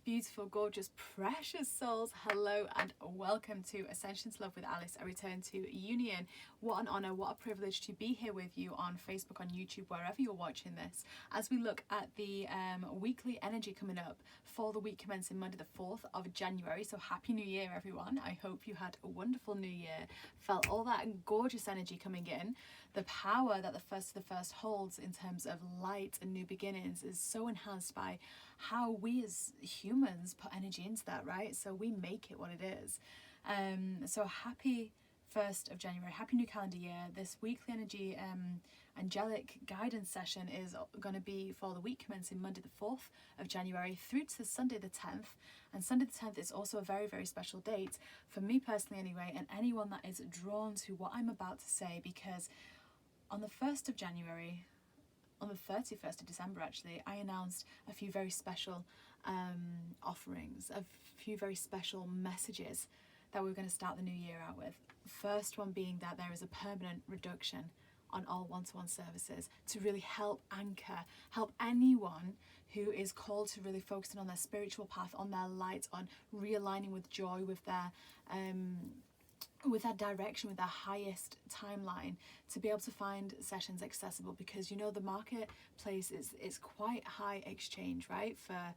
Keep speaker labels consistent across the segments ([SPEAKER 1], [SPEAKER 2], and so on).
[SPEAKER 1] beautiful, gorgeous, precious souls. Hello and welcome to Ascension to Love with Alice, a return to union. What an honour, what a privilege to be here with you on Facebook, on YouTube, wherever you're watching this, as we look at the weekly energy coming up for the week commencing Monday the 4th of January. So happy new year, everyone. I hope you had a wonderful new year, felt all that gorgeous energy coming in. The power that the first holds in terms of light and new beginnings is so enhanced by how we as humans put energy into that, right? So we make it what it is. So happy 1st of January, happy new calendar year. This weekly energy angelic guidance session is going to be for the week commencing Monday the 4th of January through to Sunday the 10th. And Sunday the 10th is also a very, very special date for me personally anyway, and anyone that is drawn to what I'm about to say, because on the 1st of January, on the 31st of December actually, I announced a few very special offerings, a few very special messages that we're going to start the new year out with. First one being that there is a permanent reduction on all one-to-one services to really help anchor, help anyone who is called to really focusing on their spiritual path, on their light, on realigning with joy, with their direction, with their highest timeline, to be able to find sessions accessible, because you know the marketplace is quite high exchange, right, for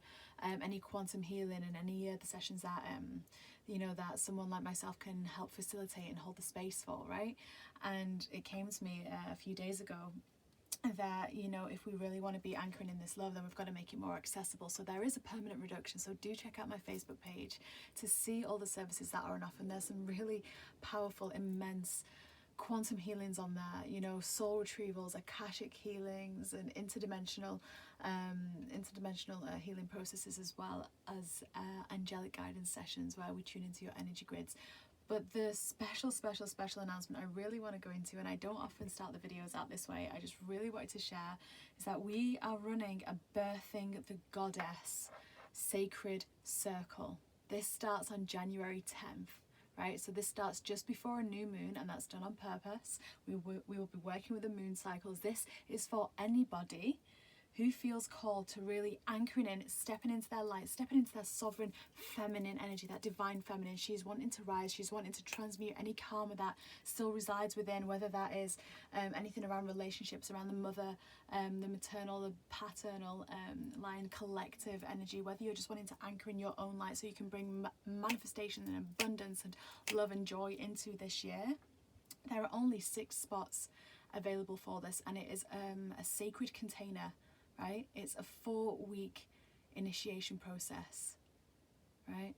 [SPEAKER 1] any quantum healing and any of the sessions that you know that someone like myself can help facilitate and hold the space for, right? And it came to me a few days ago that, you know, if we really want to be anchoring in this love, then we've got to make it more accessible. So there is a permanent reduction. So do check out my Facebook page to see all the services that are on offer. And there's some really powerful, immense quantum healings on there, you know, soul retrievals, akashic healings, and interdimensional healing processes, as well as angelic guidance sessions where we tune into your energy grids. But the special announcement I really want to go into, and I don't often start the videos out this way, I just really wanted to share, is that we are running a Birthing the Goddess Sacred Circle. This starts on January 10th, right? So this starts just before a new moon, and that's done on purpose. We will be working with the moon cycles. This is for anybody who feels called to really anchoring in, stepping into their light, stepping into their sovereign feminine energy, that divine feminine. She's wanting to rise, she's wanting to transmute any karma that still resides within, whether that is anything around relationships, around the mother, the maternal, the paternal line, collective energy, whether you're just wanting to anchor in your own light so you can bring manifestation and abundance and love and joy into this year. There are only 6 spots available for this, and it is a sacred container, right? It's a 4-week initiation process, right?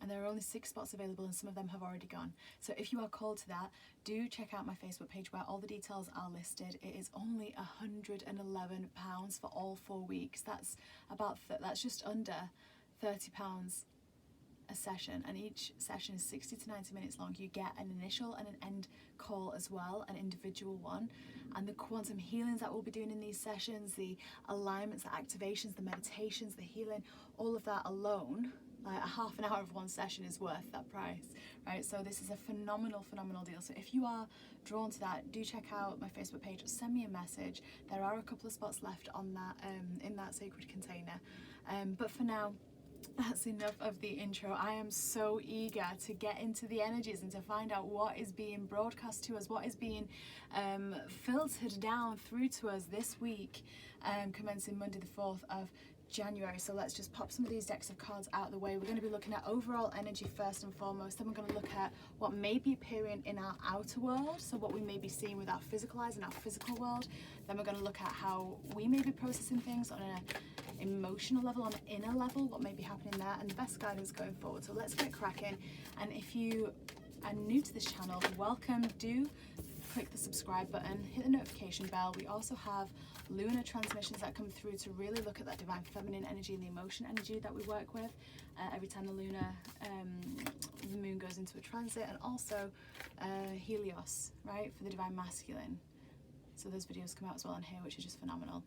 [SPEAKER 1] And there are only 6 spots available, and some of them have already gone. So if you are called to that, do check out my Facebook page where all the details are listed. It is only £111 for all 4 weeks. That's that's just under £30 a session, and each session is 60 to 90 minutes long. You get an initial and an end call as well, an individual one, and the quantum healings that we'll be doing in these sessions, the alignments, the activations, the meditations, the healing, all of that alone, like a half an hour of one session is worth that price, right? So this is a phenomenal deal. So if you are drawn to that, do check out my Facebook page, send me a message. There are a couple of spots left on that in that sacred container, but for now, that's enough of the intro. I am so eager to get into the energies and to find out what is being broadcast to us, what is being filtered down through to us this week, commencing Monday the 4th of January. So let's just pop some of these decks of cards out of the way. We're going to be looking at overall energy first and foremost. Then we're going to look at what may be appearing in our outer world, so what we may be seeing with our physical eyes in our physical world. Then we're going to look at how we may be processing things on an emotional level, on an inner level, what may be happening there, and the best guidance going forward. So let's get cracking. And if you are new to this channel, welcome. Do click the subscribe button, hit the notification bell. We also have lunar transmissions that come through to really look at that divine feminine energy and the emotion energy that we work with every time the moon goes into a transit, and also Helios, right, for the divine masculine. So those videos come out as well on here, which is just phenomenal.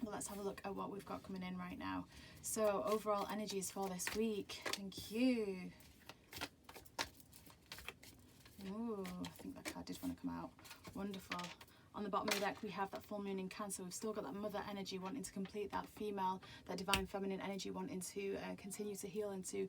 [SPEAKER 1] Well, let's have a look at what we've got coming in right now. So overall energies for this week. Thank you. Ooh, I think that card did want to come out. Wonderful. On the bottom of the deck, we have that full moon in Cancer. We've still got that mother energy wanting to complete that female, that divine feminine energy wanting to continue to heal and to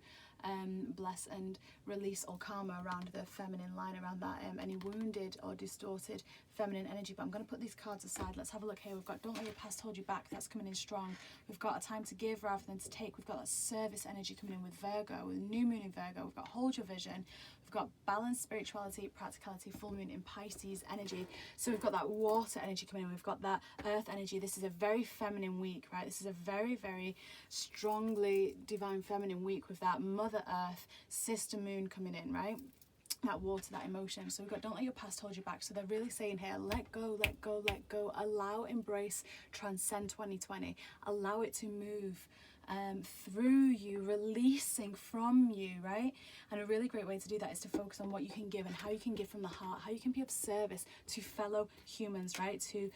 [SPEAKER 1] bless and release all karma around the feminine line, around that any wounded or distorted feminine energy. But I'm going to put these cards aside. Let's have a look here. We've got don't let your past hold you back. That's coming in strong. We've got a time to give rather than to take. We've got that service energy coming in with Virgo, with new moon in Virgo. We've got hold your vision. We've got balance, spirituality, practicality, full moon in Pisces energy. So we've got that water energy coming in. We've got that earth energy. This is a very feminine week, right? This is a very, very strongly divine feminine week with that mother earth, sister moon coming in, right? That water, that emotion. So we've got don't let your past hold you back. So they're really saying here, let go, let go, let go. Allow, embrace, transcend 2020. Allow it to move through you, releasing from you, right? And a really great way to do that is to focus on what you can give and how you can give from the heart, how you can be of service to fellow humans, right? To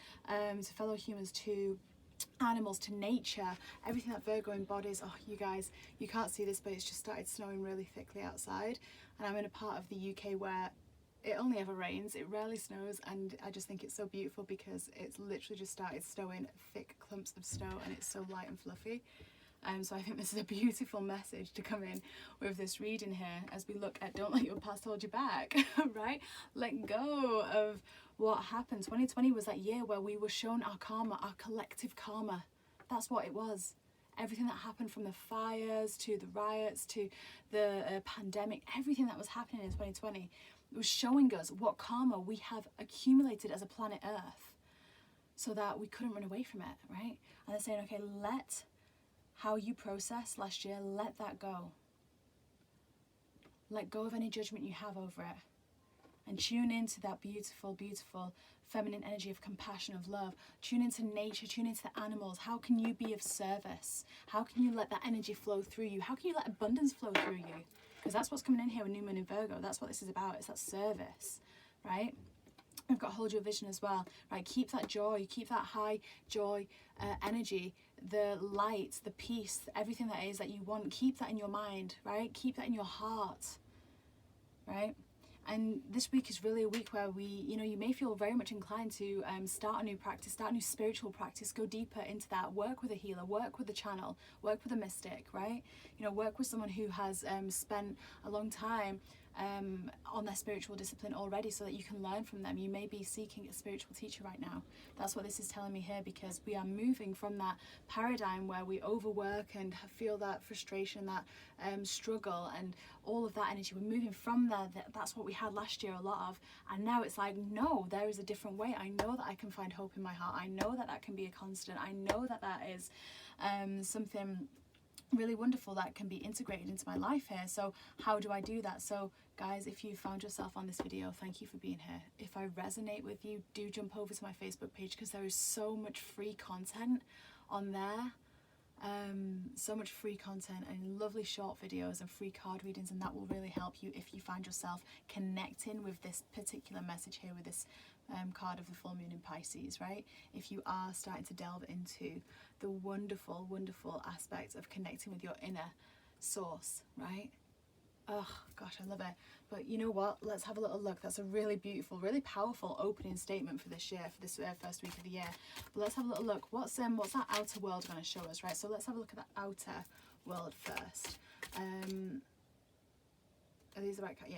[SPEAKER 1] fellow humans, to animals, to nature, everything that Virgo embodies. Oh, you guys, you can't see this, but it's just started snowing really thickly outside, and I'm in a part of the UK where it only ever rains, it rarely snows, and I just think it's so beautiful because it's literally just started snowing thick clumps of snow and it's so light and fluffy. So I think this is a beautiful message to come in with this reading here as we look at don't let your past hold you back, right? Let go of what happened. 2020 was that year where we were shown our karma, our collective karma. That's what it was. Everything that happened, from the fires to the riots to the pandemic, everything that was happening in 2020 was showing us what karma we have accumulated as a planet Earth so that we couldn't run away from it, right? And they're saying, okay, let how you processed last year, let that go. Let go of any judgment you have over it. And tune into that beautiful, beautiful feminine energy of compassion, of love. Tune into nature, tune into the animals. How can you be of service? How can you let that energy flow through you? How can you let abundance flow through you? Because that's what's coming in here with New Moon in Virgo. That's what this is about. It's that service, right? We've got hold your vision as well, right? Keep that joy, keep that high joy energy, the light, the peace, everything that is that you want. Keep that in your mind, right? Keep that in your heart, right? And this week is really a week where you may feel very much inclined to start a new practice, start a new spiritual practice, go deeper into that, work with a healer, work with a channel, work with a mystic, right? Work with someone who has spent a long time on their spiritual discipline already so that you can learn from them. You may be seeking a spiritual teacher right now. That's what this is telling me here, because we are moving from that paradigm where we overwork and feel that frustration, that struggle and all of that energy. We're moving from there. That's what we had last year, a lot of, and now it's like, no, there is a different way. I know that I can find hope in my heart. I know that that can be a constant. I know that that is something really wonderful that can be integrated into my life here. So how do I do that? So guys, if you found yourself on this video, thank you for being here. If I resonate with you, do jump over to my Facebook page, because there is so much free content on there. So much free content and lovely short videos and free card readings, and that will really help you if you find yourself connecting with this particular message here, with this card of the full moon in Pisces, right? If you are starting to delve into the wonderful, wonderful aspect of connecting with your inner source, right? Oh gosh, I love it. But you know what, let's have a little look. That's a really beautiful, really powerful opening statement for this year, for this first week of the year. But let's have a little look. What's that outer world going to show us, right? So let's have a look at the outer world first. Are these the right card?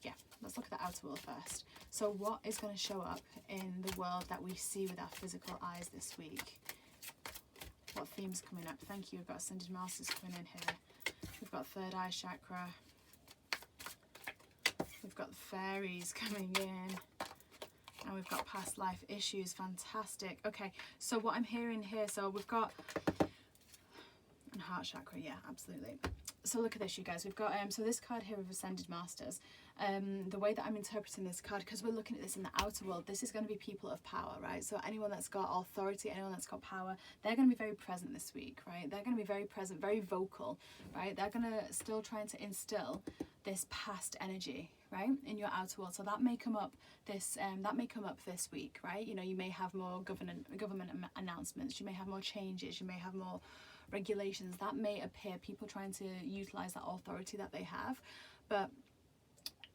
[SPEAKER 1] Yeah, let's look at the outer world first. So what is going to show up in the world that we see with our physical eyes this week? What themes coming up? Thank you. We've got Ascended Masters coming in here. We've got third eye chakra. We've got the fairies coming in. And we've got past life issues. Fantastic. Okay, so what I'm hearing here, so we've got and heart chakra, yeah, absolutely. So look at this, you guys. We've got so this card here of Ascended Masters. The way that I'm interpreting this card, because we're looking at this in the outer world, this is going to be people of power, right? So anyone that's got authority, anyone that's got power, they're going to be very present this week, right? They're going to be very present, very vocal, right? They're going to still trying to instill this past energy, right, in your outer world. So that may come up this week, right? You may have more government announcements. You may have more changes. You may have more regulations that may appear, people trying to utilize that authority that they have. But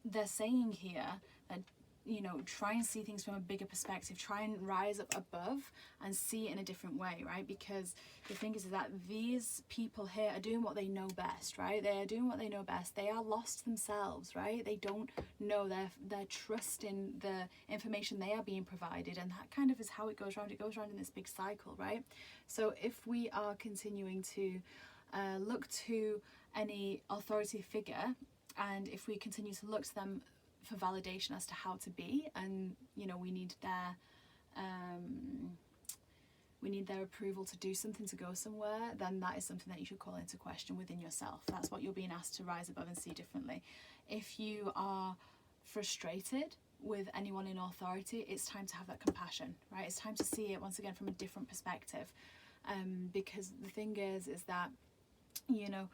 [SPEAKER 1] they're saying here that you know, try and see things from a bigger perspective, try and rise up above and see it in a different way, right? Because the thing is that these people here are doing what they know best, right? They are doing what they know best. They are lost themselves, right? They don't know, they're trusting the information they are being provided, and that kind of is how it goes around. It goes around in this big cycle, right? So if we are continuing to look to any authority figure, and if we continue to look to them for validation as to how to be, and you know, we need their approval to do something, to go somewhere, then that is something that you should call into question within yourself. That's what you're being asked to rise above and see differently. If you are frustrated with anyone in authority, it's time to have that compassion, right? It's time to see it once again from a different perspective, because the thing is that, you know,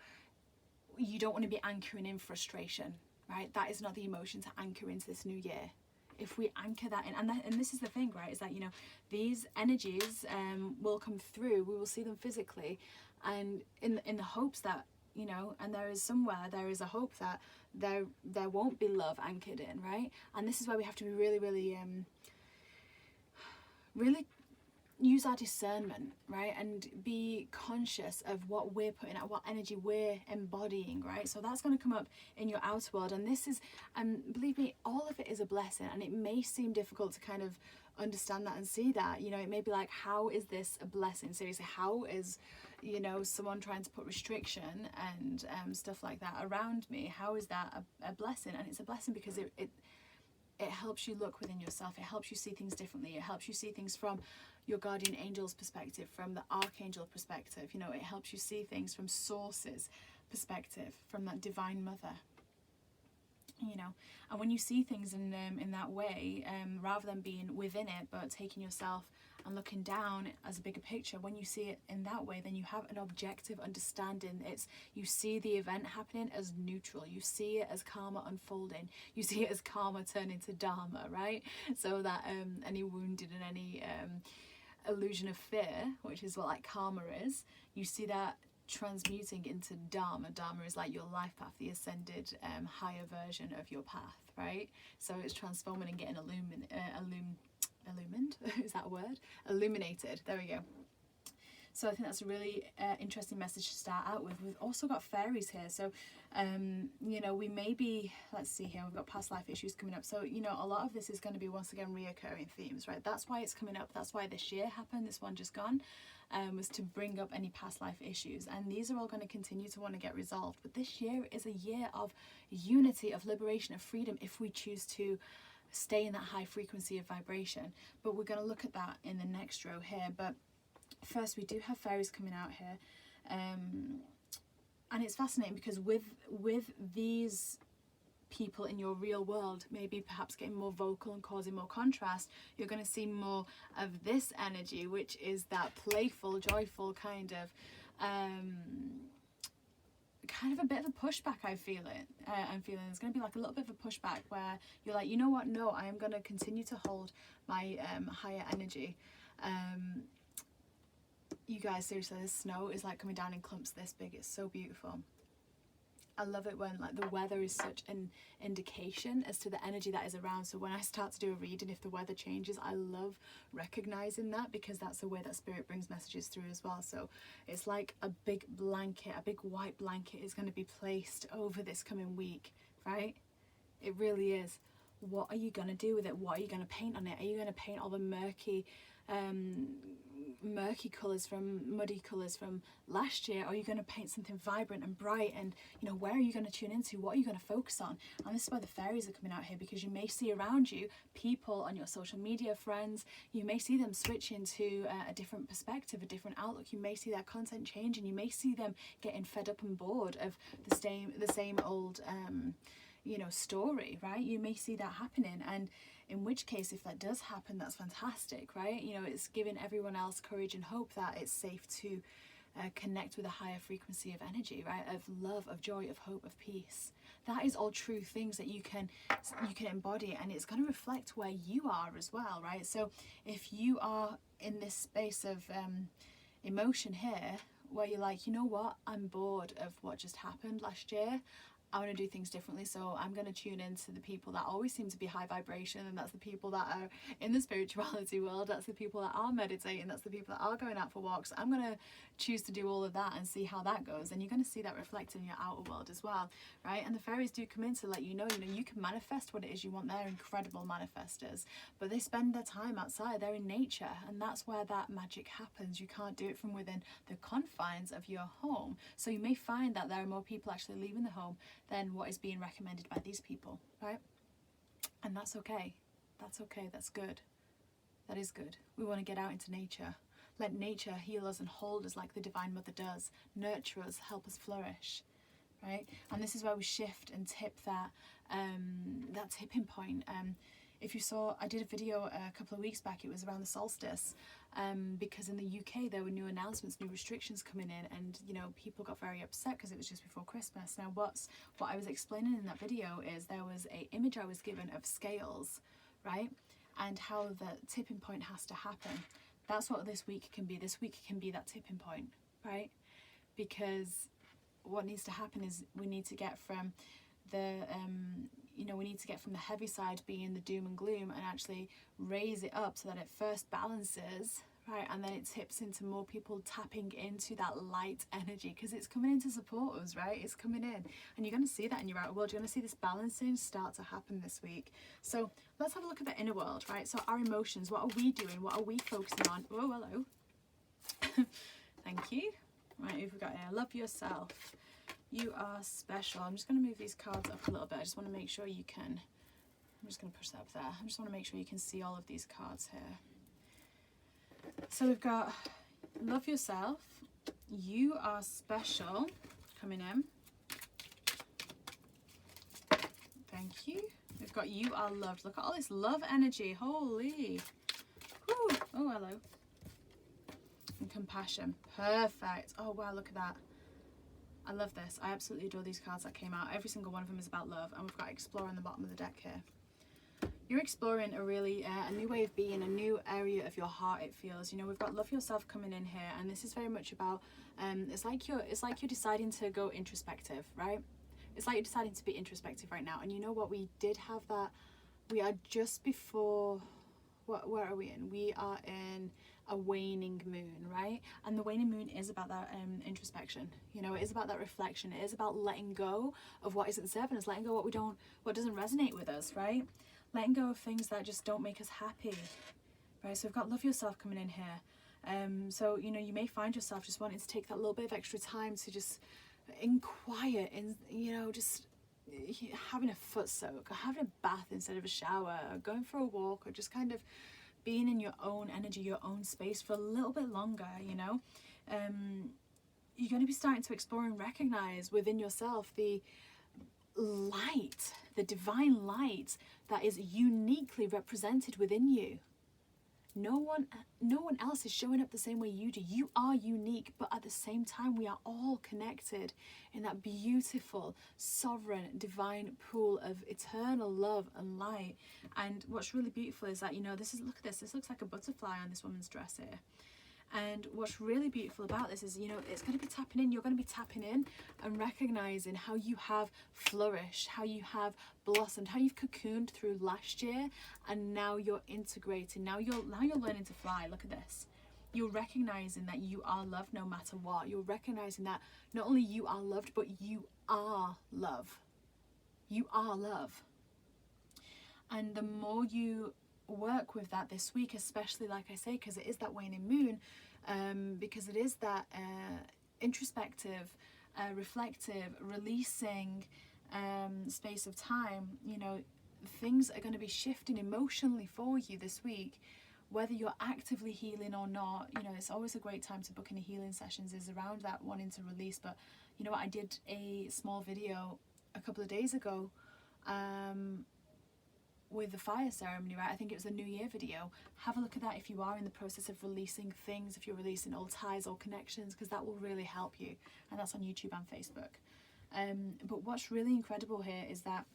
[SPEAKER 1] you don't want to be anchoring in frustration, right? That is not the emotion to anchor into this new year. If we anchor that in, and this is the thing, right, is that, you know, these energies will come through, we will see them physically, and in the hopes that, you know, and there is a hope that there won't be love anchored in, right? And this is where we have to be really, really really use our discernment, right? And be conscious of what we're putting out, what energy we're embodying, right? So that's going to come up in your outer world, and this is, believe me, all of it is a blessing. And it may seem difficult to kind of understand that and see that, you know, it may be like, how is this a blessing? Seriously, how is, you know, someone trying to put restriction and stuff like that around me, how is that a blessing? And it's a blessing because it helps you look within yourself. It helps you see things differently. It helps you see things from your guardian angel's perspective, from the archangel perspective. You know, it helps you see things from source's perspective, from that divine mother. You know, and when you see things in that way, rather than being within it, but taking yourself and looking down as a bigger picture, when you see it in that way, then you have an objective understanding. You see the event happening as neutral. You see it as karma unfolding. You see it as karma turning to dharma, right? So that any wounded and any illusion of fear, which is what like karma is, you see that transmuting into dharma. Dharma is like your life path, the ascended higher version of your path, right? So it's transforming and getting illumined. Is that a word? Illuminated. There we go. So I think that's a really interesting message to start out with. We've also got fairies here. So, you know, we may be, let's see here, we've got past life issues coming up. So, you know, a lot of this is going to be, once again, reoccurring themes, right? That's why it's coming up. That's why this year happened. This one just gone, was to bring up any past life issues. And these are all going to continue to want to get resolved. But this year is a year of unity, of liberation, of freedom, if we choose to stay in that high frequency of vibration. But we're going to look at that in the next row here. But first, we do have fairies coming out here, and it's fascinating because with these people in your real world, maybe perhaps getting more vocal and causing more contrast, you're going to see more of this energy, which is that playful, joyful kind of a bit of a pushback. I'm feeling there's going to be like a little bit of a pushback where you're like, you know what, no, I am going to continue to hold my higher energy. You guys, seriously, this snow is like coming down in clumps this big. It's so beautiful. I love it when like the weather is such an indication as to the energy that is around. So when I start to do a reading, if the weather changes, I love recognizing that, because that's the way that spirit brings messages through as well. So it's like a big blanket, a big white blanket is going to be placed over this coming week, right? It really is. What are you going to do with it? What are you going to paint on it? Are you going to paint all the murky colours muddy colours from last year? Or are you going to paint something vibrant and bright? And you know, where are you going to tune into? What are you going to focus on? And this is why the fairies are coming out here, because you may see around you people on your social media friends, you may see them switching to a different perspective, a different outlook. You may see their content changing. You may see them getting fed up and bored of the same old you know, story, right? You may see that happening, and in which case, if that does happen, that's fantastic, right? You know, it's giving everyone else courage and hope that it's safe to connect with a higher frequency of energy, right? Of love, of joy, of hope, of peace. That is all true things that you can embody, and it's going to reflect where you are as well, right? So if you are in this space of emotion here, where you're like, you know what, I'm bored of what just happened last year, I want to do things differently. So I'm going to tune into the people that always seem to be high vibration, and that's the people that are in the spirituality world, that's the people that are meditating, that's the people that are going out for walks. I'm going to choose to do all of that and see how that goes, and you're going to see that reflected in your outer world as well, right? And the fairies do come in to let you know you can manifest what it is you want. They're incredible manifestors, but they spend their time outside, they're in nature, and that's where that magic happens. You can't do it from within the confines of your home. So you may find that there are more people actually leaving the home than what is being recommended by these people, right? And that's okay. That's okay. That's good. That is good. We want to get out into nature. Let nature heal us and hold us like the Divine Mother does. Nurture us, help us flourish, right? And this is where we shift and tip that that tipping point. If you saw, I did a video a couple of weeks back, it was around the solstice, because in the UK there were new announcements, new restrictions coming in, and people got very upset because it was just before Christmas. Now what I was explaining in that video is there was an image I was given of scales, right? And how the tipping point has to happen. That's what this week can be. This week can be that tipping point, right? Because what needs to happen is we need to get from the we need to get from the heavy side, being the doom and gloom, and actually raise it up so that it first balances, right? And then it tips into more people tapping into that light energy, because it's coming in to support us, right? It's coming in, and you're going to see that in your outer world. You're going to see this balancing start to happen this week. So let's have a look at the inner world, right? So our emotions, what are we doing? What are we focusing on? Oh, hello. Thank you. Right, we've got here, love yourself. You are special. I'm just going to move these cards up a little bit. I just want to make sure you can, I'm just going to push that up there. I just want to make sure you can see all of these cards here. So we've got love yourself. You are special coming in. Thank you. We've got you are loved. Look at all this love energy. Holy. Whew. Oh, hello. And compassion. Perfect. Oh, wow, look at that. I love this. I absolutely adore these cards that came out. Every single one of them is about love, and we've got explore on the bottom of the deck here. You're exploring a really a new way of being, a new area of your heart, it feels. We've got love yourself coming in here, and this is very much about it's like you're deciding to go introspective, right? It's like you're deciding to be introspective right now. And you know what, we did have that. We are just before, where are we in? We are in a waning moon, right? And the waning moon is about that introspection. It is about that reflection. It is about letting go of what isn't serving us, letting go of what doesn't resonate with us, right? Letting go of things that just don't make us happy, right? So we've got love yourself coming in here. So you may find yourself just wanting to take that little bit of extra time to just in quiet, and just having a foot soak, or having a bath instead of a shower, or going for a walk, or just kind of being in your own energy, your own space for a little bit longer. You're going to be starting to explore and recognize within yourself the light, the divine light that is uniquely represented within you. No one else is showing up the same way you do. You are unique, but at the same time, we are all connected in that beautiful, sovereign, divine pool of eternal love and light. And what's really beautiful is that, look at this. This looks like a butterfly on this woman's dress here. And what's really beautiful about this is, it's going to be tapping in. You're going to be tapping in and recognizing how you have flourished, how you have blossomed, how you've cocooned through last year, and now you're integrating. Now you're learning to fly. Look at this. You're recognizing that you are loved no matter what. You're recognizing that not only you are loved, but you are love. You are love. And the more you work with that this week, especially, like I say, because it is that waning moon, because it is that introspective, reflective, releasing space of time, things are going to be shifting emotionally for you this week, whether you're actively healing or not. It's always a great time to book in healing sessions, is around that wanting to release. But I did a small video a couple of days ago with the fire ceremony, right? I think it was a New Year video. Have a look at that if you are in the process of releasing things, if you're releasing old ties or connections, because that will really help you. And that's on YouTube and Facebook. But what's really incredible here is that,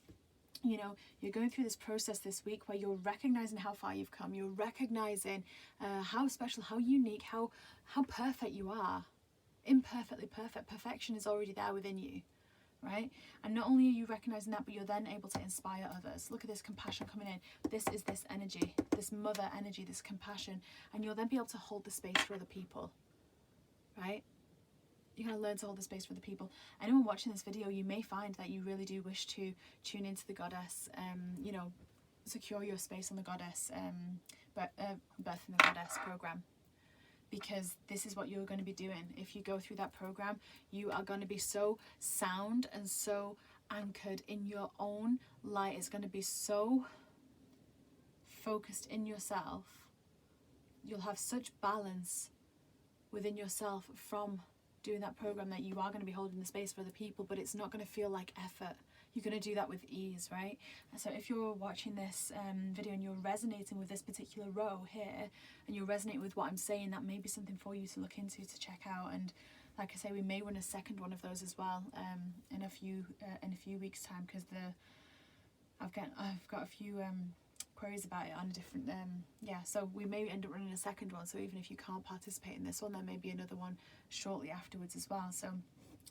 [SPEAKER 1] you're going through this process this week where you're recognizing how far you've come. You're recognizing how special, how unique, how perfect you are. Imperfectly perfect. Perfection is already there within you. right? And not only are you recognizing that, but you're then able to inspire others. Look at this compassion coming in. This is this energy, this mother energy, this compassion, and you'll then be able to hold the space for other people, right? You're going to learn to hold the space for the people. Anyone watching this video, you may find that you really do wish to tune into the goddess, you know, secure your space on the goddess, Birthing the Goddess program. Because this is what you're going to be doing. If you go through that program, you are going to be so sound and so anchored in your own light. It's going to be so focused in yourself. You'll have such balance within yourself from doing that program that you are going to be holding the space for other people, but it's not going to feel like effort. You're going to do that with ease, right? So if you're watching this video and you're resonating with this particular row here, and you're resonating with what I'm saying, that may be something for you to look into, to check out. And like I say, we may run a second one of those as well in a few weeks' time, because I've got a few queries about it on a different so we may end up running a second one. So even if you can't participate in this one, there may be another one shortly afterwards as well. So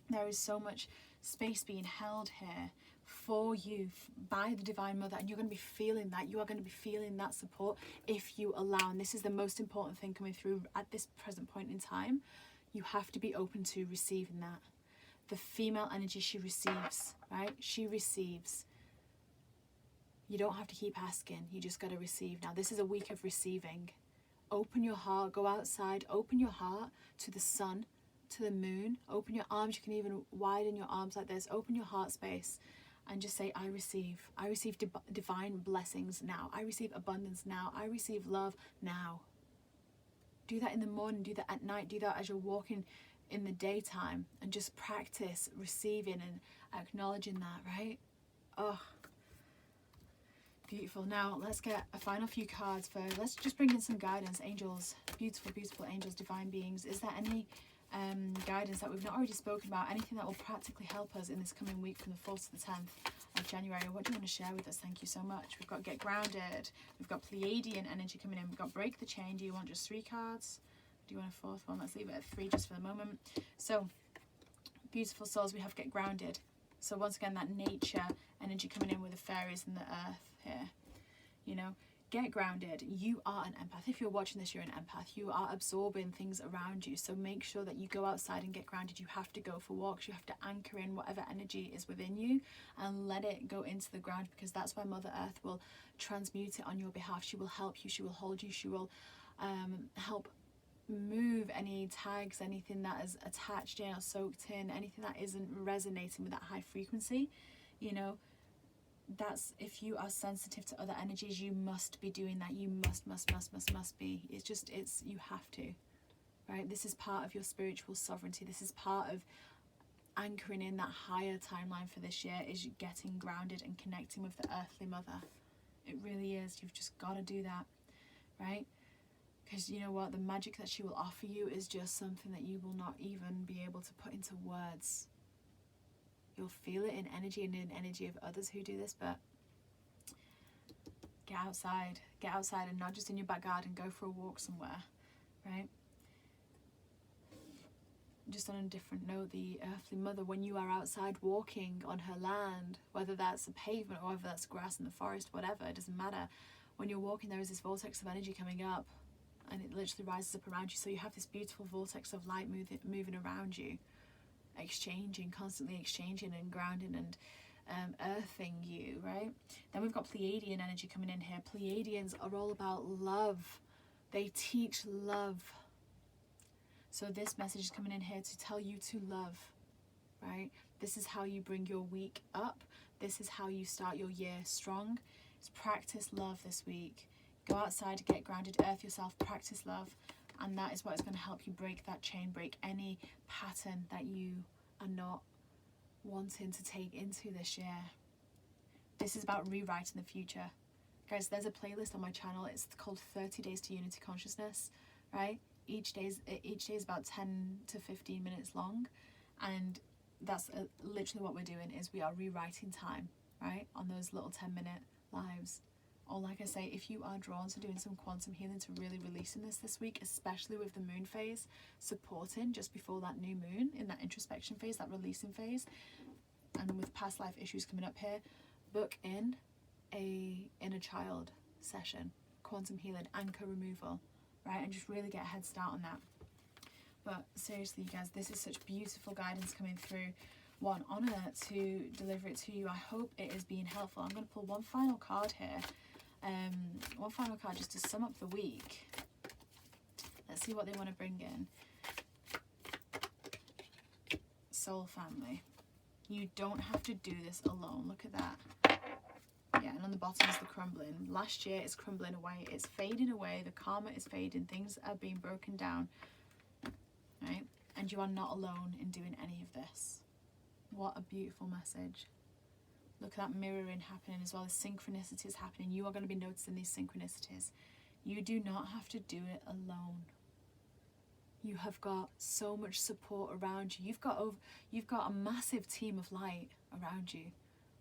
[SPEAKER 1] there is so much space being held here for you by the Divine Mother, and you're going to be feeling that. You are going to be feeling that support if you allow. And this is the most important thing coming through at this present point in time. You have to be open to receiving that. The female energy, she receives, right? She receives. You don't have to keep asking. You just got to receive. Now, this is a week of receiving. Open your heart. Go outside. Open your heart to the sun, to the moon. Open your arms. You can even widen your arms like this. Open your heart space and just say, I receive. I receive divine blessings now. I receive abundance now. I receive love now. Do that in the morning. Do that at night. Do that as you're walking in the daytime, and just practice receiving and acknowledging that, right? Oh, beautiful. Now let's get a final few cards for, let's just bring in some guidance. Angels, beautiful, beautiful angels, divine beings. Is there any guidance that we've not already spoken about? Anything that will practically help us in this coming week from the 4th to the 10th of January? What do you want to share with us? Thank you so much. We've got Get Grounded. We've got Pleiadian energy coming in. We've got Break the Chain. Do you want just 3 cards? Do you want a 4th one? Let's leave it at 3 just for the moment. So, beautiful souls, we have Get Grounded. So once again, that nature energy coming in with the fairies and the earth here. You know, get grounded. You are an empath. If you're watching this, you're an empath. You are absorbing things around you. So make sure that you go outside and get grounded. You have to go for walks. You have to anchor in whatever energy is within you and let it go into the ground, because that's why Mother Earth will transmute it on your behalf. She will help you. She will hold you. She will help move any tags, anything that is attached in or soaked in, anything that isn't resonating with that high frequency. You know, that's, if you are sensitive to other energies, you must be doing that. You must be. It's you have to, right? This is part of your spiritual sovereignty. This is part of anchoring in that higher timeline for this year, is getting grounded and connecting with the earthly mother. It really is. You've just got to do that, right? Because you know what? The magic that she will offer you is just something that you will not even be able to put into words. You'll feel it in energy and in energy of others who do this, but get outside and not just in your back garden. Go for a walk somewhere, right? Just on a different note, the earthly mother, when you are outside walking on her land, whether that's a pavement or whether that's grass in the forest, whatever, it doesn't matter. When you're walking, there is this vortex of energy coming up, and it literally rises up around you. So you have this beautiful vortex of light moving around you, constantly exchanging and grounding and earthing you, right? Then we've got Pleiadian energy coming in here. Pleiadians are all about love. They teach love. So this message is coming in here to tell you to love, right? This is how you bring your week up. This is how you start your year strong. It's practice love this week. Go outside, get grounded, earth yourself, practice love. And that is what is going to help you break that chain, break any pattern that you are not wanting to take into this year. This is about rewriting the future. Guys, there's a playlist on my channel. It's called 30 Days to Unity Consciousness, right? Each day is about 10 to 15 minutes long. And that's literally what we're doing, is we are rewriting time, right? On those little 10-minute lives. Or like I say, if you are drawn to doing some quantum healing, to really releasing this week, especially with the moon phase supporting just before that new moon, in that introspection phase, that releasing phase, and with past life issues coming up here, book in a inner child session, quantum healing, anchor removal, right? And just really get a head start on that. But seriously, you guys, this is such beautiful guidance coming through. One honor to deliver it to you. I hope it is being helpful. I'm going to pull one final card here. One final card just to sum up the week. Let's see what they want to bring in. Soul family. You don't have to do this alone. Look at that. Yeah, and on the bottom is the crumbling. Last year is crumbling away. It's fading away. The karma is fading. Things are being broken down. Right? And you are not alone in doing any of this. What a beautiful message. Look at that mirroring happening as well as synchronicities happening. You are going to be noticing these synchronicities. You do not have to do it alone. You have got so much support around you. You've got a massive team of light around you.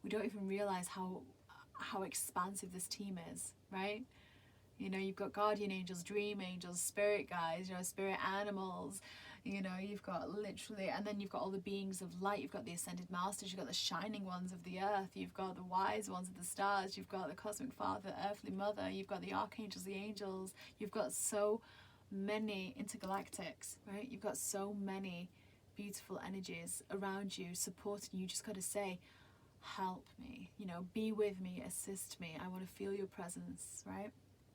[SPEAKER 1] We don't even realize how expansive this team is, right? You know, you've got guardian angels, dream angels, spirit guides, you know, spirit animals. You know, you've got literally, and then you've got all the beings of light. You've got the ascended masters, you've got the shining ones of the earth, you've got the wise ones of the stars, you've got the cosmic father, earthly mother, you've got the archangels, the angels, you've got so many intergalactics, right? You've got so many beautiful energies around you supporting you. You just got to say, help me, you know, be with me, assist me. I want to feel your presence, right?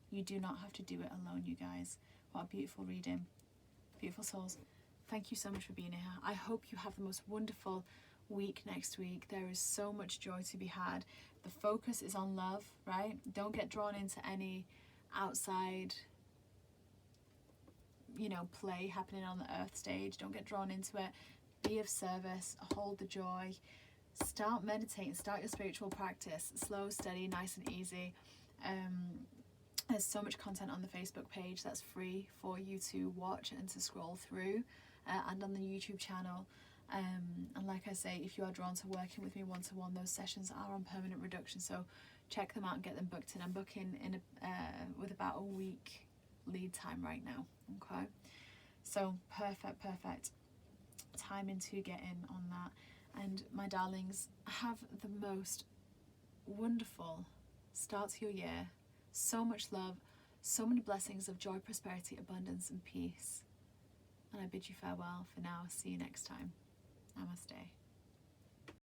[SPEAKER 1] You do not have to do it alone, you guys. What a beautiful reading. Beautiful souls. Thank you so much for being here. I hope you have the most wonderful week next week. There is so much joy to be had. The focus is on love, right? Don't get drawn into any outside, you know, play happening on the earth stage. Don't get drawn into it. Be of service. Hold the joy. Start meditating. Start your spiritual practice. Slow, steady, nice and easy. There's so much content on the Facebook page that's free for you to watch and to scroll through, and on the YouTube channel. And like I say, if you are drawn to working with me one-to-one, those sessions are on permanent reduction, so check them out and get them booked in. I'm booking in with about a week lead time right now. Okay, so perfect timing to get in on that. And my darlings, have the most wonderful start to your year. So much love, so many blessings of joy, prosperity, abundance and peace. And I bid you farewell for now. See you next time. Namaste.